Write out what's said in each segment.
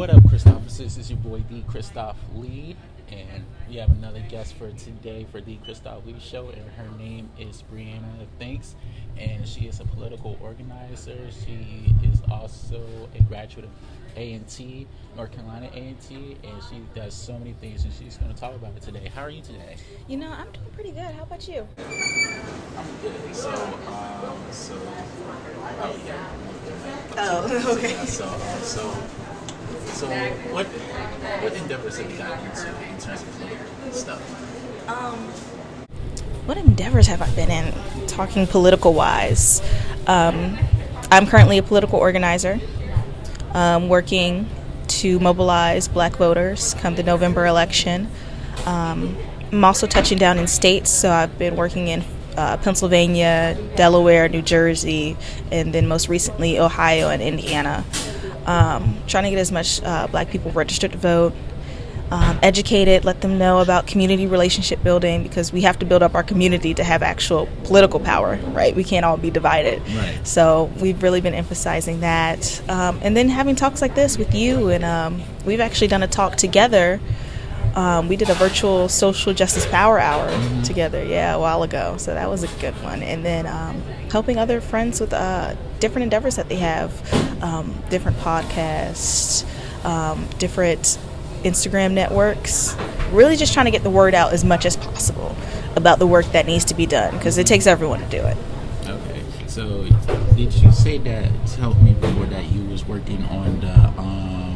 What up, Christophers? This is your boy D. Christoph Lee, and we have another guest for today for the Christoph Lee Show, and her name is BriannaThinks, and she is a political organizer. She is also a graduate of A&T, North Carolina A&T, and she does so many things, and she's going to talk about it today. How are you today? You know, I'm doing pretty good. How about you? I'm good. Oh, okay. So what endeavors have you gotten into in terms of political stuff? What endeavors have I been in, talking political-wise? I'm currently a political organizer, working to mobilize black voters come the November election. I'm also touching down in states, so I've been working in Pennsylvania, Delaware, New Jersey, and then most recently Ohio and Indiana. Trying to get as much black people registered to vote, educated, let them know about community relationship building, because we have to build up our community to have actual political power, right? We can't all be divided. Right. So we've really been emphasizing that. And then having talks like this with you, and we've actually done a talk together. We did a virtual social justice power hour together, a while ago. So that was a good one. And then helping other friends with different endeavors that they have, different podcasts, different Instagram networks. Really just trying to get the word out as much as possible about the work that needs to be done, because it takes everyone to do it. Okay. So did you say that, tell me before, that you was working on the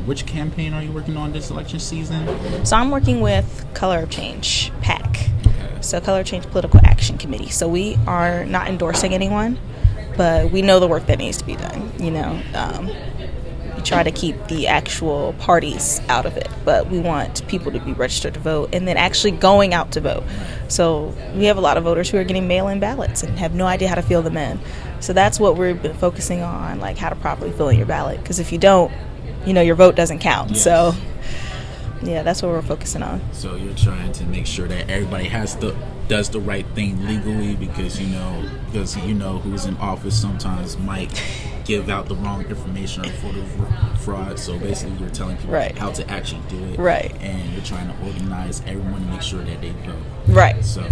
which campaign are you working on this election season? So I'm working with Color of Change, PAC. Okay. So Color of Change Political Action Committee. So we are not endorsing anyone, but we know the work that needs to be done. You know, we try to keep the actual parties out of it, but we want people to be registered to vote and then actually going out to vote. So we have a lot of voters who are getting mail-in ballots and have no idea how to fill them in. So that's what we've been focusing on, like how to properly fill in your ballot. Because if you don't, you know, your vote doesn't count. Yes. So yeah, that's what we're focusing on. So you're trying to make sure that everybody does the right thing legally, because you know who's in office sometimes might give out the wrong information or voter fraud. So basically, you're telling people Right. how to actually do it, Right. And you're trying to organize everyone to make sure that they vote. Right. So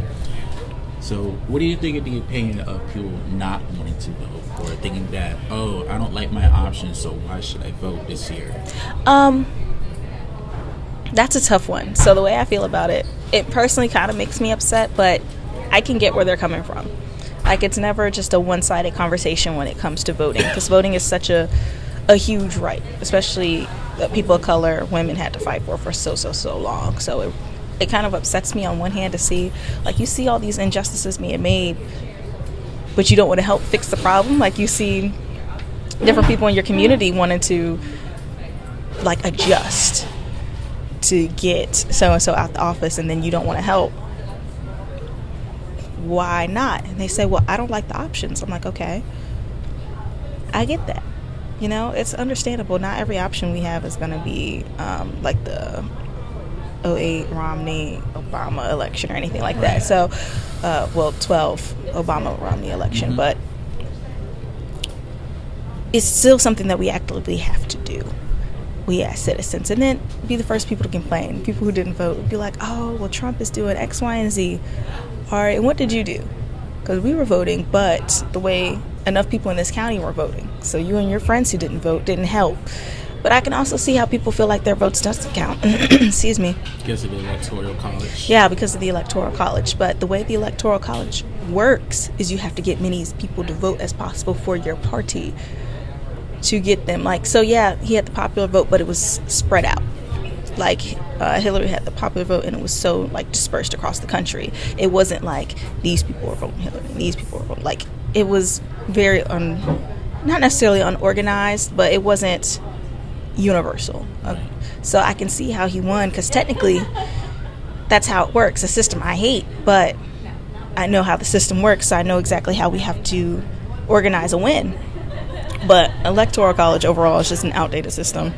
what do you think of the opinion of people not wanting to vote, or thinking that, oh, I don't like my options, so why should I vote this year? That's a tough one. So the way I feel about it, it personally kind of makes me upset, but I can get where they're coming from. Like, it's never just a one-sided conversation when it comes to voting, because voting is such a huge right, especially that people of color, women had to fight for so long. So it kind of upsets me on one hand to see, like, you see all these injustices being made, but you don't want to help fix the problem. Like, you see different people in your community wanting to, like, adjust to get so-and-so out the office, and then you don't want to help. Why not? And they say, well, I don't like the options. I'm like, okay, I get that. You know, it's understandable. Not every option we have is going to be like the 2008 Romney-Obama election or anything like that. So, 12 Obama-Romney election. But it's still something that we actively have to do, we as citizens. And then be the first people to complain. People who didn't vote would be like, oh, well, Trump is doing X, Y, and Z. All right, and what did you do? Because we were voting, but the way enough people in this county were voting. So you and your friends who didn't vote didn't help. But I can also see how people feel like their votes doesn't count. Excuse me. Because of the Electoral College? Yeah, because of the Electoral College. But the way the Electoral College works is you have to get many people to vote as possible for your party to get them. Like, so yeah, he had the popular vote, but it was spread out. Like, Hillary had the popular vote, and it was so, like, dispersed across the country. It wasn't like these people were voting Hillary, these people were voting. Like, it was very not necessarily unorganized, but it wasn't universal. So I can see how he won, because technically that's how it works. A system I hate, but I know how the system works, so I know exactly how we have to organize a win. But Electoral College overall is just an outdated system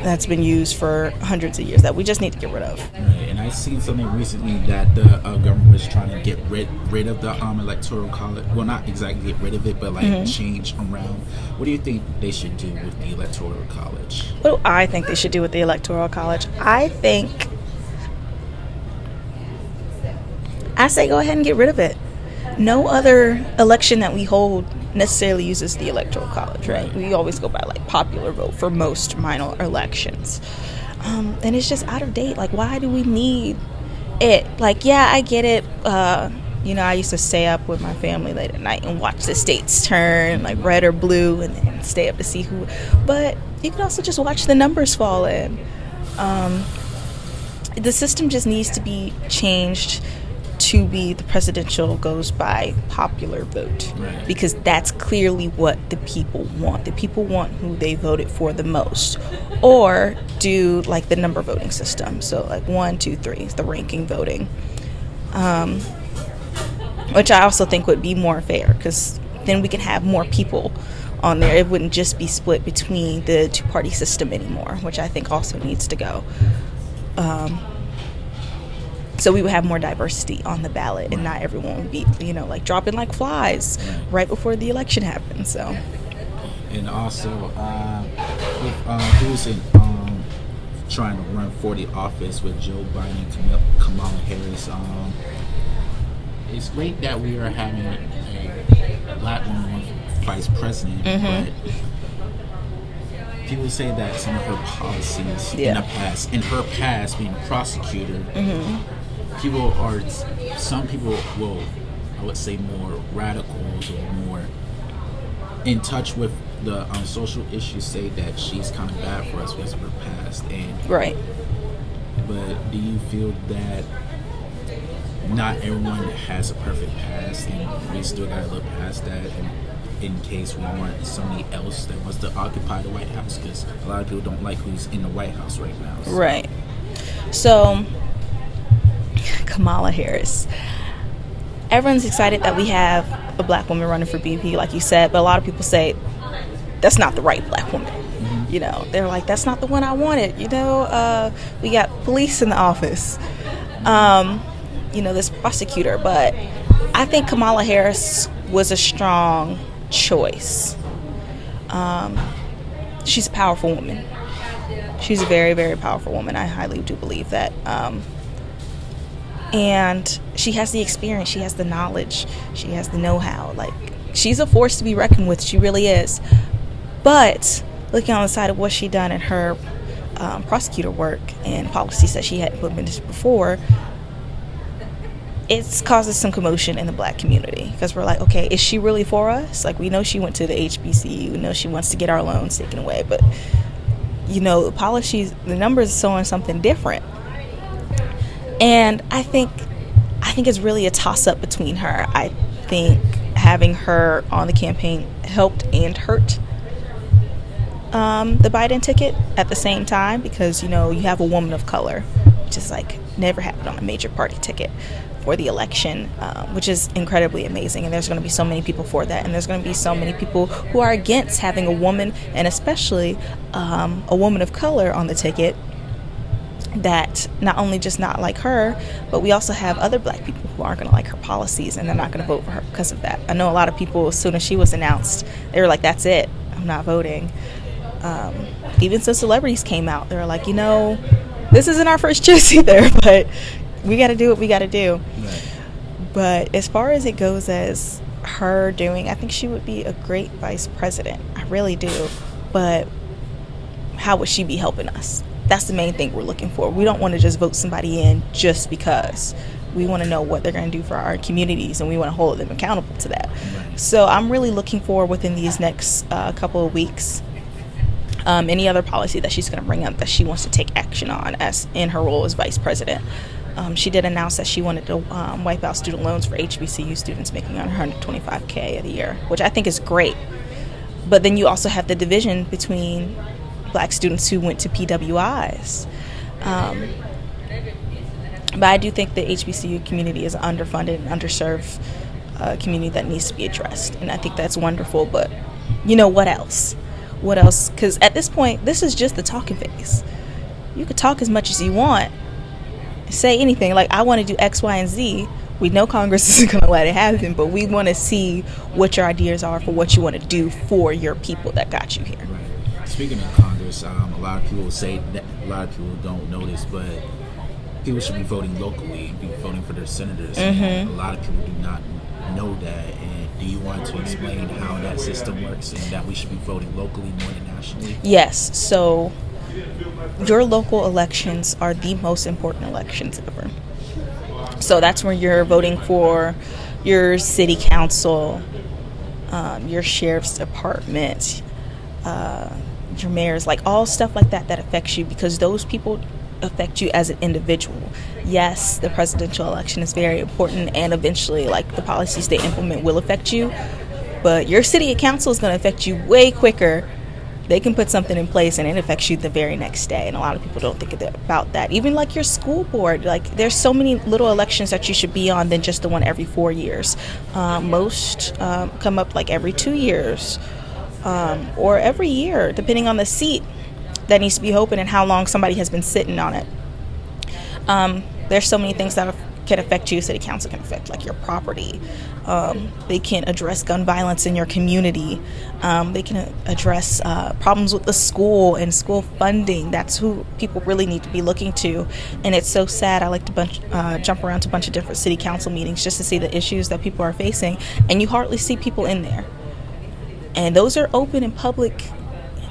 that's been used for hundreds of years that we just need to get rid of. Right. And I I seen something recently that the government was trying to get rid of the Electoral College. Well, not exactly get rid of it, but like change around. What do you think they should do with the Electoral College? What do I think they should do with the Electoral College? I say go ahead and get rid of it. No other election that we hold necessarily uses the Electoral College, right? We always go by like popular vote for most minor elections. And it's just out of date. Like, why do we need it? Like, yeah, I get it. I used to stay up with my family late at night and watch the states turn, like red or blue, and then stay up to see who. But you can also just watch the numbers fall in. The system just needs to be changed to be the presidential goes by popular vote, because that's clearly what the people want. The people want who they voted for the most, or do like the number voting system. So like 1, 2, 3 is the ranking voting, which I also think would be more fair, because then we can have more people on there. It wouldn't just be split between the two-party system anymore, which I think also needs to go. So we would have more diversity on the ballot, and not everyone would be, like dropping like flies right before the election happens. So, and also, who's in trying to run for the office with Joe Biden, Kamala Harris? It's great that we are having a black woman vice president, but people say that some of her policies in her past being a prosecutor. Some people will, I would say, more radicals or more in touch with the social issues, say that she's kind of bad for us because of her past. Right. But do you feel that not everyone has a perfect past, and we still gotta look past that, in case we want somebody else that wants to occupy the White House? Because a lot of people don't like who's in the White House right now. So. Right. So, Kamala Harris. Everyone's excited that we have a black woman running for VP, like you said, but a lot of people say that's not the right black woman. They're like, that's not the one I wanted. We got police in the office, this prosecutor. But I think Kamala Harris was a strong choice. She's a powerful woman. She's a very, very powerful woman. I highly do believe that. And she has the experience, she has the knowledge, she has the know-how. Like, she's a force to be reckoned with. She really is. But looking on the side of what she done in her prosecutor work and policies that she had implemented before, it's causes some commotion in the black community, because we're like, okay, is she really for us? Like, we know she went to the HBCU, we know she wants to get our loans taken away, but the policies, the numbers are showing something different. And I think it's really a toss-up between her. I think having her on the campaign helped and hurt the Biden ticket at the same time, because you have a woman of color, which is like never happened on a major party ticket for the election, which is incredibly amazing. And there's going to be so many people for that, and there's going to be so many people who are against having a woman, and especially a woman of color on the ticket, that not only just not like her, but we also have other black people who aren't going to like her policies, and they're not going to vote for her because of that. I know a lot of people, as soon as she was announced, they were like, that's it, I'm not voting. Even some celebrities came out, they were like, this isn't our first choice either, but we got to do what we got to do. Right. But as far as it goes as her doing, I think she would be a great vice president. I really do. But how would she be helping us? That's the main thing we're looking for. We don't want to just vote somebody in just because. We want to know what they're going to do for our communities, and we want to hold them accountable to that. Right. So I'm really looking for, within these next couple of weeks, any other policy that she's going to bring up that she wants to take action on as in her role as vice president. She did announce that she wanted to wipe out student loans for HBCU students making $125K a year, which I think is great. But then you also have the division between black students who went to PWIs. But I do think the HBCU community is an underfunded and underserved community that needs to be addressed. And I think that's wonderful. But, what else? What else? Because at this point, this is just the talking phase. You could talk as much as you want, say anything like, I want to do X, Y, and Z. We know Congress isn't going to let it happen, but we want to see what your ideas are for what you want to do for your people that got you here. Right. Speaking of Congress, a lot of people say that a lot of people don't know this, but people should be voting locally, be voting for their senators. A lot of people do not know that. And do you want to explain how that system works and that we should be voting locally more than nationally? Yes. So your local elections are the most important elections ever. So that's where you're voting for your city council, your sheriff's department, your mayors, like all stuff like that affects you, because those people affect you as an individual. Yes, the presidential election is very important, and eventually, like, the policies they implement will affect you, but your city council is going to affect you way quicker. They can put something in place and it affects you the very next day, and a lot of people don't think about that. Even like your school board, like there's so many little elections that you should be on than just the one every 4 years. Most come up like every 2 years, or every year, depending on the seat that needs to be open and how long somebody has been sitting on it. There's so many things that can affect you. City council can affect like your property. They can address gun violence in your community. They can address problems with the school and school funding. That's who people really need to be looking to. And it's so sad. I like to jump around to a bunch of different city council meetings just to see the issues that people are facing, and you hardly see people in there. And those are open and public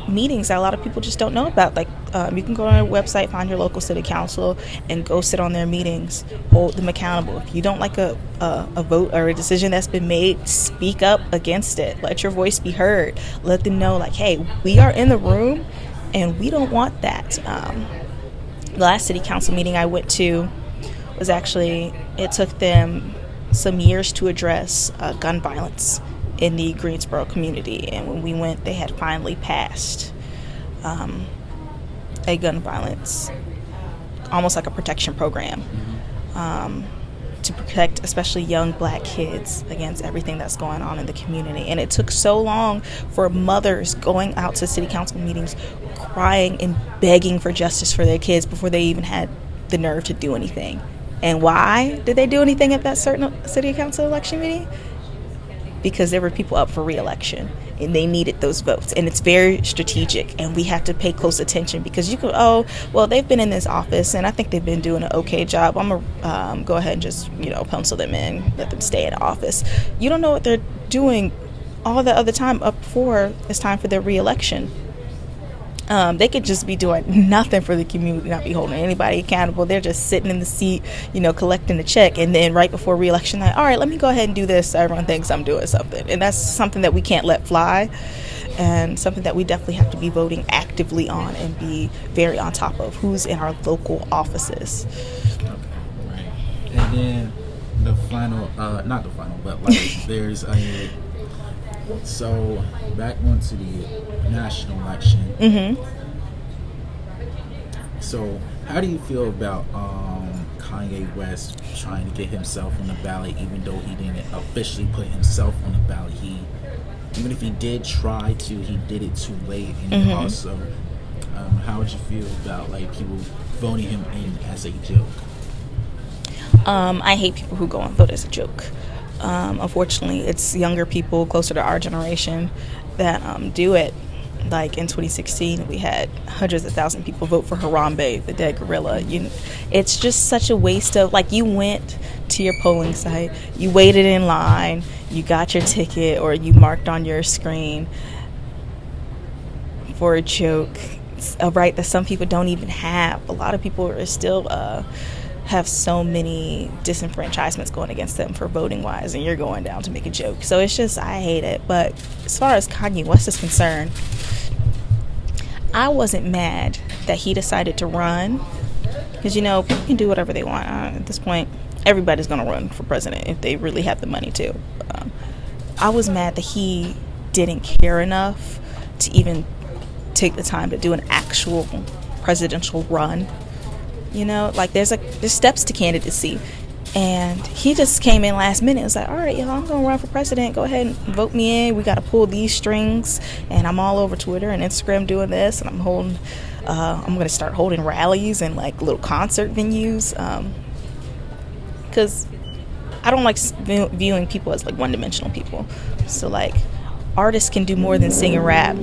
meetings that a lot of people just don't know about. Like, you can go on our website, find your local city council, and go sit on their meetings, hold them accountable. If you don't like a vote or a decision that's been made, speak up against it. Let your voice be heard. Let them know, like, hey, we are in the room and we don't want that. The last city council meeting I went to was actually, it took them some years to address gun violence in the Greensboro community, and when we went, they had finally passed a gun violence, almost like a protection program, to protect especially young black kids against everything that's going on in the community. And it took so long for mothers going out to city council meetings crying and begging for justice for their kids before they even had the nerve to do anything. And why did they do anything at that certain city council election meeting? Because there were people up for re-election and they needed those votes, and it's very strategic, and we have to pay close attention, because you could, oh, well, they've been in this office and I think they've been doing an okay job, I'm gonna go ahead and just, pencil them in, let them stay in office. You don't know what they're doing all the other time up before it's time for their re-election. They could just be doing nothing for the community, not be holding anybody accountable. They're just sitting in the seat, collecting the check. And then right before re-election, all right, let me go ahead and do this so everyone thinks I'm doing something. And that's something that we can't let fly, and something that we definitely have to be voting actively on and be very on top of who's in our local offices. Okay, right. And then the final, not the final, but like there's a... So, back onto the national election. So, how do you feel about Kanye West trying to get himself on the ballot, even though he didn't officially put himself on the ballot? Even if he did try to, he did it too late. And also, how would you feel about like people voting him in as a joke? I hate people who go and vote as a joke. Unfortunately, it's younger people closer to our generation that do it. Like in 2016, we had hundreds of thousands of people vote for Harambe, the dead gorilla. It's just such a waste of, like, you went to your polling site, you waited in line, you got your ticket, or you marked on your screen for a joke, a right that some people don't even have. A lot of people are still have so many disenfranchisements going against them for voting wise, and you're going down to make a joke. So it's just, I hate it. But as far as Kanye West is concerned, I wasn't mad that he decided to run, because people can do whatever they want. At this point, everybody's going to run for president if they really have the money to. I was mad that he didn't care enough to even take the time to do an actual presidential run. Like there's steps to candidacy, and he just came in last minute. It was like, all right, I'm gonna run for president, go ahead and vote me in. We got to pull these strings, and I'm all over Twitter and Instagram doing this, and I'm holding I'm going to start holding rallies and like little concert venues, because I don't like viewing people as like one-dimensional people. So like artists can do more than sing and rap.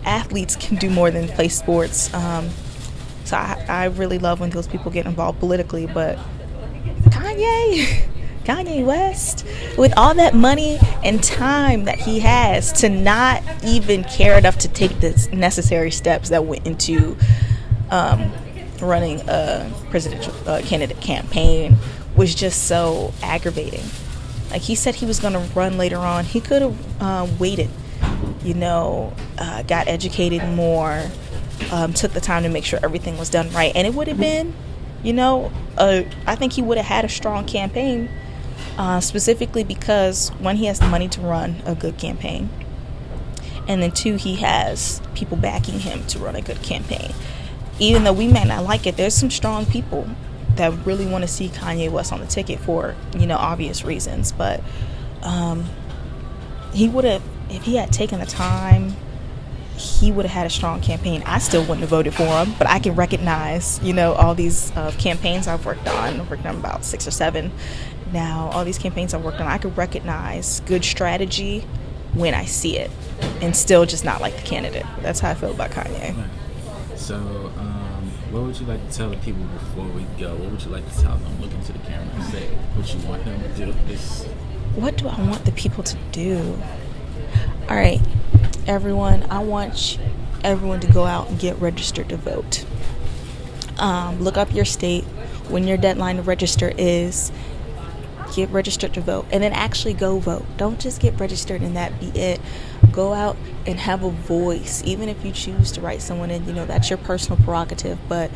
Athletes can do more than play sports. So I really love when those people get involved politically. But Kanye West, with all that money and time that he has, to not even care enough to take the necessary steps that went into running a presidential candidate campaign was just so aggravating. Like, he said he was going to run later on. He could have waited, got educated more, took the time to make sure everything was done right. And it would have been, I think he would have had a strong campaign, specifically because, one, he has the money to run a good campaign. And then two, he has people backing him to run a good campaign. Even though we may not like it, there's some strong people that really want to see Kanye West on the ticket for, obvious reasons. But he would have, if he had taken the time, he would have had a strong campaign. I still wouldn't have voted for him, but I can recognize, all these campaigns I've worked on. I've worked on about 6 or 7 now. All these campaigns I've worked on, I could recognize good strategy when I see it, and still just not like the candidate. That's how I feel about Kanye. So, what would you like to tell the people before we go? What would you like to tell them? Look into the camera and say what you want them to do. What do I want the people to do? All right, everyone, I want everyone to go out and get registered to vote. Look up your state, when your deadline to register is. Get registered to vote, and then actually go vote. Don't just get registered and that be it. Go out and have a voice. Even if you choose to write someone in, that's your personal prerogative, but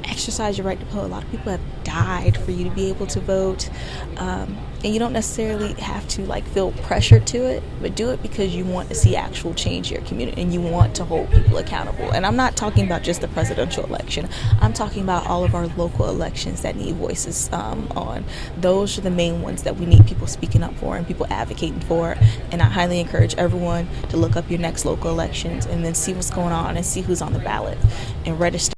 exercise your right to vote. A lot of people have died for you to be able to vote, and you don't necessarily have to feel pressured to it, but do it because you want to see actual change in your community and you want to hold people accountable. And I'm not talking about just the presidential election. I'm talking about all of our local elections that need voices on. Those are the main ones that we need people speaking up for and people advocating for. And I highly encourage everyone to look up your next local elections and then see what's going on and see who's on the ballot and register.